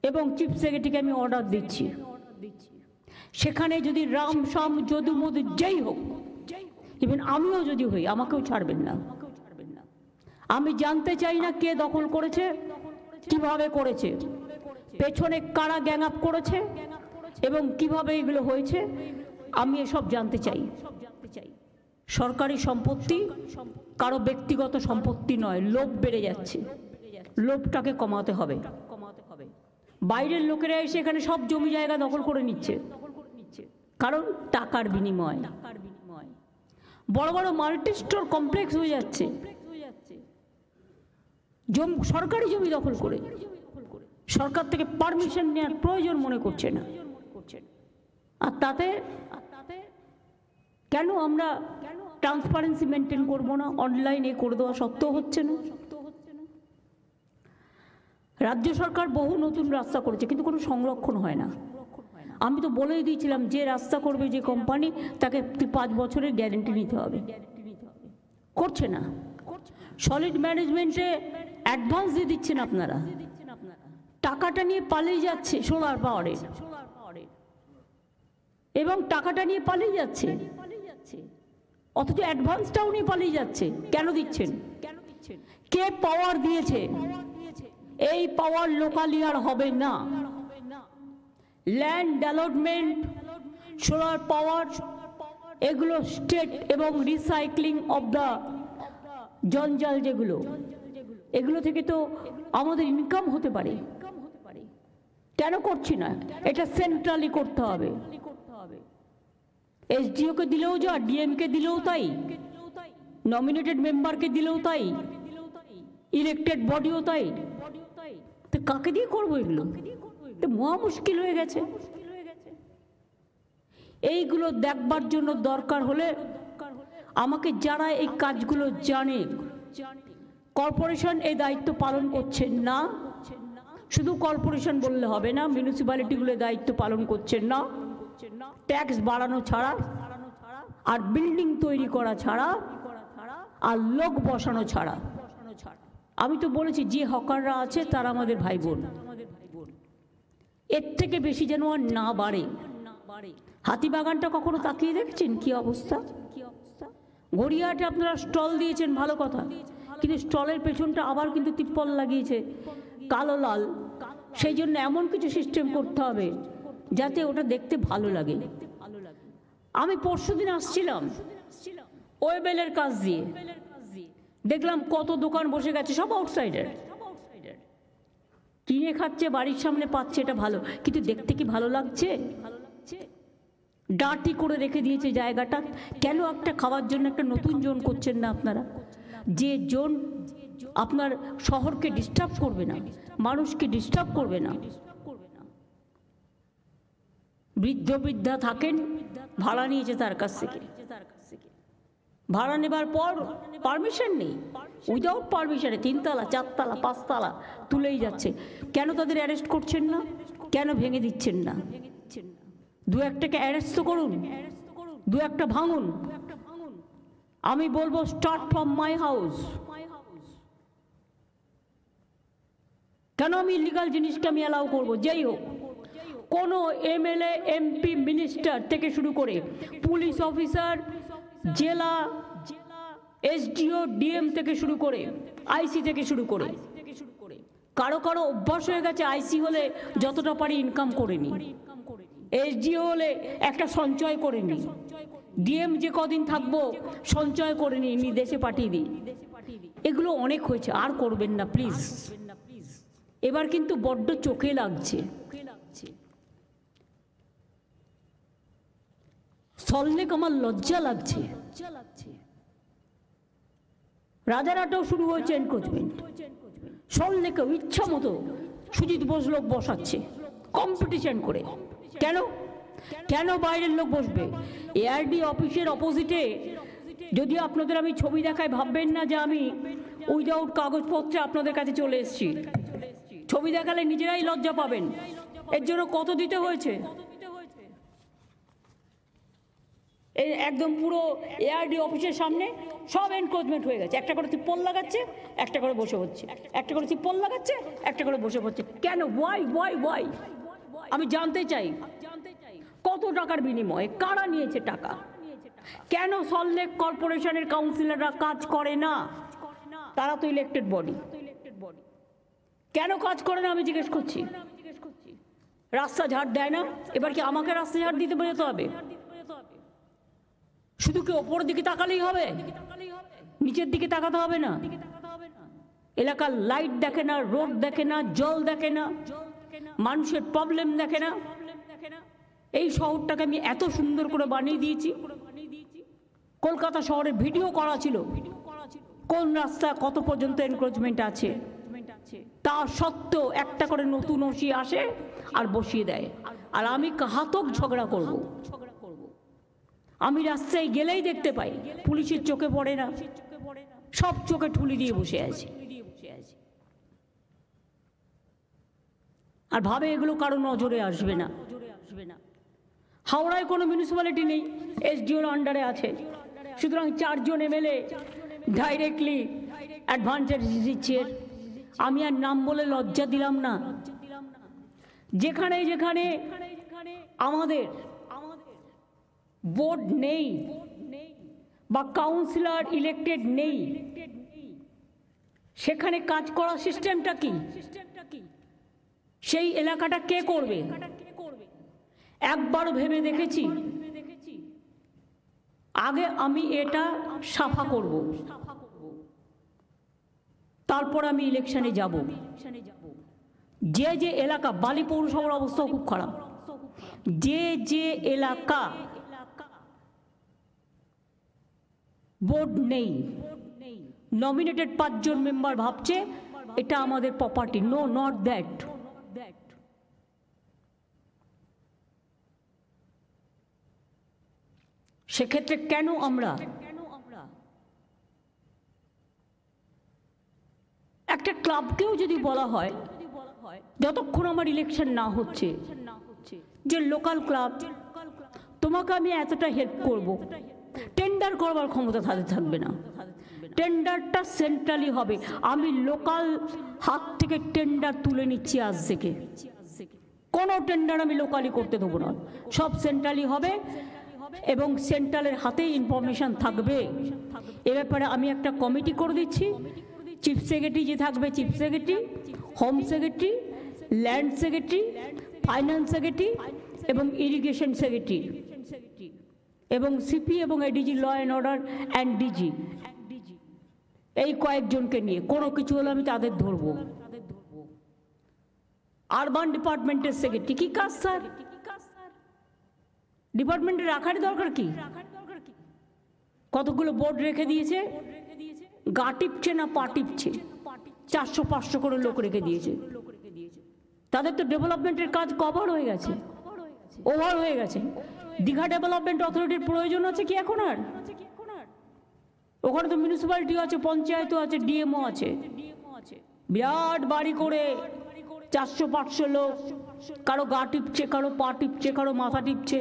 এবং চিফ সেক্রেটারিকে আমি অর্ডার দিচ্ছি, সেখানে যদি রাম শাম যদু মধু যেই হোক, ইভেন আমিও যদি হই, আমাকেও ছাড়বেন না। আমি জানতে চাই না কে দখল করেছে, কিভাবে করেছে, পেছনে কারা গ্যাং আপ করেছে এবং কিভাবে এগুলো হয়েছে, আমি এসব জানতে চাই। সরকারি সম্পত্তি কারো ব্যক্তিগত সম্পত্তি নয়। লোভ বেড়ে যাচ্ছে, লোভটাকে কমাতে হবে। বাইরের লোকেরা এসে এখানে সব জমি জায়গা দখল করে নিচ্ছে, কারণ টাকার বিনিময়। বড় বড় মাল্টি স্টোর কমপ্লেক্স হয়ে যাচ্ছে সরকারি জমি দখল করে। সরকার থেকে পারমিশন নেওয়ার প্রয়োজন মনে করছে না। আর তাতে কেন আমরা ট্রান্সপারেন্সি মেনটেন করবো না? অনলাইনে করে দেওয়া সত্ত্বেও হচ্ছে না। রাজ্য সরকার বহু নতুন রাস্তা করেছে, কিন্তু কোনো সংরক্ষণ হয় না। আমি তো বলেই দিয়েছিলাম, যে রাস্তা করবে যে কোম্পানি, তাকে 5 বছরের গ্যারেন্টি নিতে হবে। করছে না। সলিড ম্যানেজমেন্টে অ্যাডভান্স দিয়ে দিচ্ছেন আপনারা, টাকাটা নিয়ে পালিয়ে যাচ্ছে সোলার পাওয়ারে, এবং টাকাটা নিয়ে পালিয়ে যাচ্ছে, অথচ অ্যাডভান্সটাও নিয়ে পালিয়ে যাচ্ছে। কেন দিচ্ছেন? কে পাওয়ার দিয়েছে? এই পাওয়ার লোকালি আর হবে না। ল্যান্ড ডেভেলপমেন্ট, সোলার পাওয়ার, এগুলো স্টেট এবং রিসাইক্লিং অফ দ্য জঞ্জাল যেগুলো, এগুলো থেকে তো আমাদের ইনকাম হতে পারে। কেন করছি না? এটা সেন্ট্রালি করতে হবে। এসডিওকে দিলেও যা, ডিএমকে দিলেও তাই, নমিনেটেড মেম্বারকে দিলেও তাই, ইলেক্টেড বডিও তাই। তো কাকে দিয়ে করবো এগুলো? তো মহা মুশকিল হয়ে গেছে। এইগুলো দেখবার জন্য দরকার হলে আমাকে যারা এই কাজগুলো জানে, কর্পোরেশন এই দায়িত্ব পালন করছেন না, শুধু কর্পোরেশন বললে হবে না, মিউনিসিপ্যালিটিগুলো দায়িত্ব পালন করছেন না, ট্যাক্স বাড়ানো ছাড়া আর বিল্ডিং তৈরি করা ছাড়া আর লোক বসানো ছাড়া। আমি তো বলেছি, যে হকাররা আছে তারা আমাদের ভাই বোন, এর থেকে বেশি যেন আর না বাড়ে। হাতিবাগানটা কখনো তাকিয়ে দেখছেন কি অবস্থা? গড়িয়াহাটে আপনারা স্টল দিয়েছেন, ভালো কথা, কিন্তু স্টলের পেছনটা আবার কিন্তু তিপ্পল লাগিয়েছে কালো লাল। সেই জন্য এমন কিছু সিস্টেম করতে হবে যাতে ওটা দেখতে ভালো লাগে। আমি পরশুদিন আসছিলাম ওয়েবেলের কাজ দিয়ে, দেখলাম কত দোকান বসে গেছে, সব আউটসাইডার, কিনে খাচ্ছে, বাড়ির সামনে পাচ্ছে, এটা ভালো, কিন্তু দেখতে কি ভালো লাগছে? ডার্টি করে রেখে দিয়েছে জায়গাটা। কেন একটা খাওয়ার জন্য একটা নতুন জোন করছেন না আপনারা? যে জোন আপনার শহরকে ডিস্টার্ব করবে না, মানুষকে ডিস্টার্ব করবে না। বৃদ্ধ বৃদ্ধা থাকেন, ভাড়া নিয়েছে তার কাছ থেকে, ভাড়া নেবার পর পারমিশন নেই, উইদাউট পারমিশনে 3 তলা 4 তলা 5 তলা তুলেই যাচ্ছে। কেন তাদের অ্যারেস্ট করছেন না? কেন ভেঙে দিচ্ছেন না? 2-1টাকে অ্যারেস্ট তো করুন, 2-1টা ভাঙুন। আমি বলবো স্টার্ট ফ্রম মাই হাউস। কেন আমি ইলিগাল জিনিসকে আমি অ্যালাউ করবো? যেই হোক, কোনো এমএলএ, এমপি, মিনিস্টার থেকে শুরু করে পুলিশ অফিসার, জেলা, এসডিও, ডিএম থেকে শুরু করে আইসি থেকে শুরু করে, কারো কারো অভ্যাস হয়ে গেছে আইসি হলে যতটা পারি ইনকাম করে নি, এসডিও হলে একটা সঞ্চয় করে নি, ডিএম যে কদিন থাকবো সঞ্চয় করে নি, দেশে পাঠিয়ে দিই। এগুলো অনেক হয়েছে, আর করবেন না প্লিজ। এবার কিন্তু বড্ড চোখে লাগছে। সল্লেক আমার লজ্জা লাগছে। রাজারহাটেও শুরু হয়েছে এনক্রোচমেন্ট, সল্লেকেও ইচ্ছা মতো সুজিত বোস লোক বসাচ্ছে কম্পিটিশন করে। কেন? কেন বাইরের লোক বসবে? এআরডি অফিসের অপোজিটে, যদিও আপনাদের আমি ছবি দেখাই, ভাববেন না যে আমি উইদাউট কাগজপত্রে আপনাদের কাছে চলে এসেছি। ছবি দেখালে নিজেরাই লজ্জা পাবেন। এর জন্য কত দিতে হয়েছে? এই একদম পুরো এআরডি অফিসের সামনে সব এনক্রোচমেন্ট হয়ে গেছে। একটা করে তিপ্পল লাগাচ্ছে, একটা করে বসে হচ্ছে, একটা করে তিপ্পল লাগাচ্ছে, একটা করে বসে হচ্ছে। কেন? ওয়াই? আমি জানতে চাই কত টাকার বিনিময়ে কারা নিয়েছে টাকা? কেন সল্টলেক কর্পোরেশনের কাউন্সিলররা কাজ করে না? তারা তো ইলেক্টেড বডি, কেন কাজ করে না আমি জিজ্ঞেস করছি। রাস্তা ঝাড় দেয় না, এবার কি আমাকে রাস্তা ঝাড় দিতে যেতে হবে? শুধু কি ওপরের দিকে তাকালেই হবে? নিচের দিকে তাকাতে হবে না? এলাকার লাইট দেখে না, রোড দেখে না, জল দেখে না, মানুষের প্রবলেম দেখে না? এই শহরটাকে আমি এত সুন্দর করে বানিয়ে দিয়েছি। কলকাতা শহরে ভিডিও করা ছিল কোন রাস্তা কত পর্যন্ত এনক্রোচমেন্ট আছে, তা সত্ত্বেও একটা করে নতুন ওসি আসে আর বসিয়ে দেয়। আর আমি ঘাতক ঝগড়া করব। আমি রাস্তায় গেলেই দেখতে পাই পুলিশের চোখে পড়ে না, সব চোখে ঠুলি দিয়ে বসে আছে আর ভাবে এগুলো কারো নজরে আসবে না। হাওড়ায় কোনো মিউনিসিপ্যালিটি নেই, এসডিওর আন্ডারে আছে, সুতরাং 4 জন এমএলএ ডাইরেক্টলি অ্যাডভান্টেজ দিচ্ছে। আমি আর নাম বলে লজ্জা দিলাম না। যেখানে যেখানে আমাদের বোর্ড নেই বা কাউন্সিলর ইলেক্টেড নেই, সেখানে কাজ করার সিস্টেমটা কি? সেই এলাকাটা কে করবে? একবার ভেবে দেখেছি আগে আমি এটা সাফা করব, তারপর আমি ইলেকশনে যাব। যে যে এলাকা, বালি পৌরসভার অবস্থা খুব খারাপ, যে যে এলাকা বোর্ড নেই, নমিনেটেড 5 জন মেম্বার ভাবছে এটা আমাদের প্রপার্টি। No, not that. সেক্ষেত্রে কেন আমরা একটা ক্লাবকেও যদি বলা হয় যতক্ষণ আমার ইলেকশন না হচ্ছে, যে লোকাল ক্লাব তোমাকে আমি এতটা হেল্প করব, টেন্ডার করবার ক্ষমতা তাদের থাকবে না। টেন্ডারটা সেন্ট্রালি হবে। আমি লোকাল হাত থেকে টেন্ডার তুলে নিচ্ছি আজ থেকে। কোনো টেন্ডার আমি লোকালি করতে দেবো না, সব সেন্ট্রালি হবে এবং সেন্ট্রালের হাতেই ইনফরমেশন থাকবে। এ ব্যাপারে আমি একটা কমিটি করে দিচ্ছি। চিফ সেক্রেটারি যে থাকবে, chief secretary, home secretary, land secretary, finance secretary এবং ইরিগেশন সেক্রেটারি এবং সিপি এবং ADG, law and order and DG, এই কয়েকজনকে নিয়ে কোনো কিছু হলে আমি তাদের ধরবো। আরবান ডিপার্টমেন্টের সেক্রেটারি কি কাজ স্যার? ডিপার্টমেন্টে রাখার দরকার কি? কতগুলো বোর্ড রেখে দিয়েছে, গা টিপছে না পা টিপছে, 400-500 করে লোক রেখে দিয়েছে। তাদের তো ডেভেলপমেন্টের কাজ কভার হয়ে গেছে, ওভার হয়ে গেছে। দীঘা ডেভেলপমেন্ট অথরিটির প্রয়োজন আছে কি এখন আর? ওখানে তো মিউনিসিপ্যালিটিও আছে, পঞ্চায়েতও আছে, ডিএমও আছে। বিরাট বাড়ি করে 400-500 লোক, কারো গা টিপছে, কারো পা টিপছে, কারো মাথা টিপছে,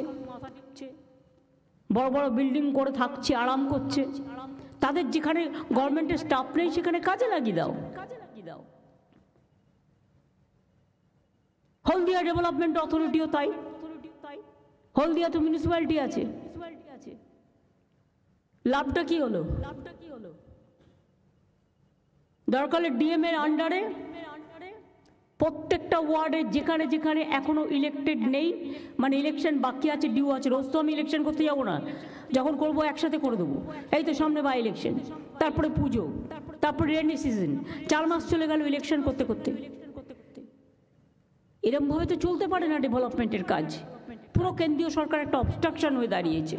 বড় বড় বিল্ডিং করে থাকছে, আরাম করছে। তাদের যেখানে গভর্নমেন্টের স্টাফ নেই সেখানে কাজে লাগিয়ে দাও। হলদিয়া ডেভেলপমেন্ট অথরিটিও তাই, হলদিয়া তো মিউনিসিপ্যালিটি আছে। লাভটা কি হলো? দরকার ডিএম এর আন্ডারে প্রত্যেকটা ওয়ার্ডে যেখানে যেখানে এখনো ইলেক্টেড নেই, মানে ইলেকশন বাকি আছে, ডিউ আছে, রোজ তো আমি ইলেকশন করতে যাবো না, যখন করবো একসাথে করে দেবো। এই তো সামনে বা ইলেকশন, তারপরে পুজো, তারপরে রেনি সিজন, 4 মাস চলে গেল ইলেকশন করতে করতে। এরকম ভাবে তো চলতে পারে না ডেভেলপমেন্টের কাজ। পুরো কেন্দ্রীয় সরকার একটা অবস্ট্রাকশন হয়ে দাঁড়িয়েছে।